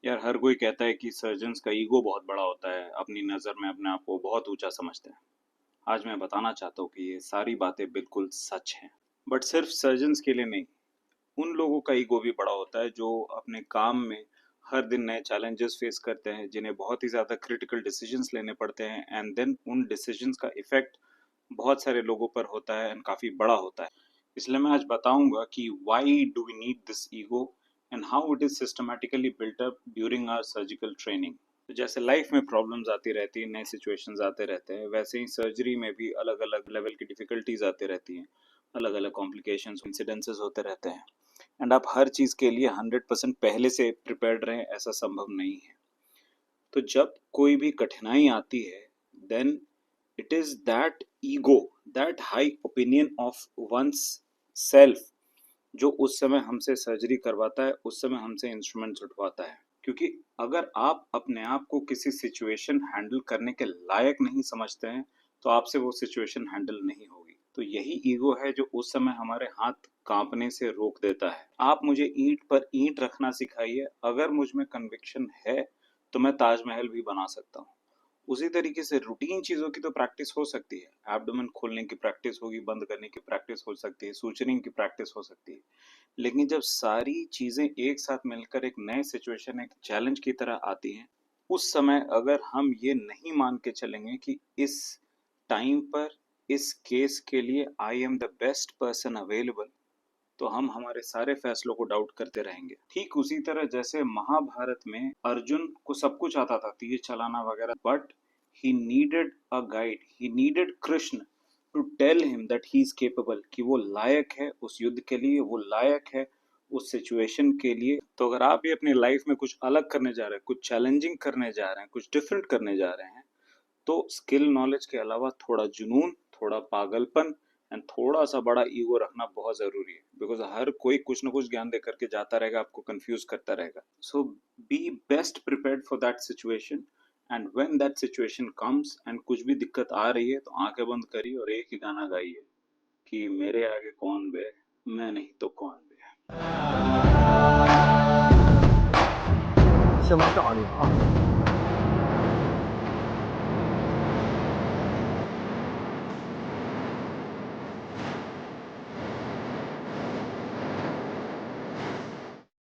यार हर कोई कहता है कि सर्जन्स का ईगो बहुत बड़ा होता है, अपनी नज़र में अपने आप को बहुत ऊंचा समझते हैं। आज मैं बताना चाहता हूँ कि ये सारी बातें बिल्कुल सच हैं। बट सिर्फ सर्जन्स के लिए नहीं, उन लोगों का ईगो भी बड़ा होता है जो अपने काम में हर दिन नए चैलेंजेस फेस करते हैं, जिन्हें बहुत ही ज़्यादा क्रिटिकल डिसीजंस लेने पड़ते हैं एंड देन उन डिसीजंस का इफेक्ट बहुत सारे लोगों पर होता है एंड काफ़ी बड़ा होता है। इसलिए मैं आज बताऊंगा कि why do we need this ego and how it is systematically built up during our surgical training. तो जैसे लाइफ में प्रॉब्लम्स आती रहती हैं, नए सिचुएशंस आते रहते हैं, वैसे ही सर्जरी में भी अलग अलग लेवल की डिफिकल्टीज आती रहती हैं, अलग अलग कॉम्प्लिकेशंस इंसिडेंसेस होते रहते हैं एंड आप हर चीज़ के लिए 100% पहले से प्रिपेयर्ड रहें ऐसा संभव नहीं है। तो जब कोई भी कठिनाई आती है, then it is that ego, that high opinion of one's self जो उस समय हमसे सर्जरी करवाता है, उस समय हमसे इंस्ट्रूमेंट्स उठवाता है। क्योंकि अगर आप अपने आप को किसी सिचुएशन हैंडल करने के लायक नहीं समझते हैं, तो आपसे वो सिचुएशन हैंडल नहीं होगी। तो यही ईगो है जो उस समय हमारे हाथ कांपने से रोक देता है। आप मुझे ईंट पर ईंट रखना सिखाइए, अगर मुझ में कन्विक्शन है तो मैं ताजमहल भी बना सकता हूँ। उसी तरीके से रूटीन चीज़ों की तो प्रैक्टिस हो सकती है, एब्डोमेन खोलने की प्रैक्टिस होगी, बंद करने की प्रैक्टिस हो सकती है, सूचरिंग की प्रैक्टिस हो सकती है। लेकिन जब सारी चीज़ें एक साथ मिलकर एक नए सिचुएशन, एक चैलेंज की तरह आती हैं, उस समय अगर हम ये नहीं मान के चलेंगे कि इस टाइम पर, इस केस के लिए I am the best person available, तो हम हमारे सारे फैसलों को डाउट करते रहेंगे। ठीक उसी तरह जैसे महाभारत में अर्जुन को सब कुछ आता था, तीर चलाना वगैरह, but he needed a guide, he needed Krishna to tell him that he is capable, कि वो लायक है उस युद्ध के लिए, वो लायक है उस सिचुएशन के लिए। तो अगर आप भी अपनी लाइफ में कुछ अलग करने जा रहे हैं, कुछ चैलेंजिंग करने जा रहे हैं, कुछ डिफरेंट करने जा रहे हैं, तो स्किल नॉलेज के अलावा थोड़ा जुनून, थोड़ा पागलपन एंड थोड़ा सा बड़ा ईगो रखना बहुत जरूरी है। बिकॉज हर कोई कुछ ना कुछ ज्ञान दे करके जाता रहेगा, आपको कंफ्यूज करता रहेगा। So be best prepared for that situation, and when that situation comes and कुछ भी दिक्कत आ रही है, तो आंखें बंद करिए और एक ही गाना गाइए कि मेरे आगे कौन बे, मैं नहीं तो कौन बे। 先把炸你啊！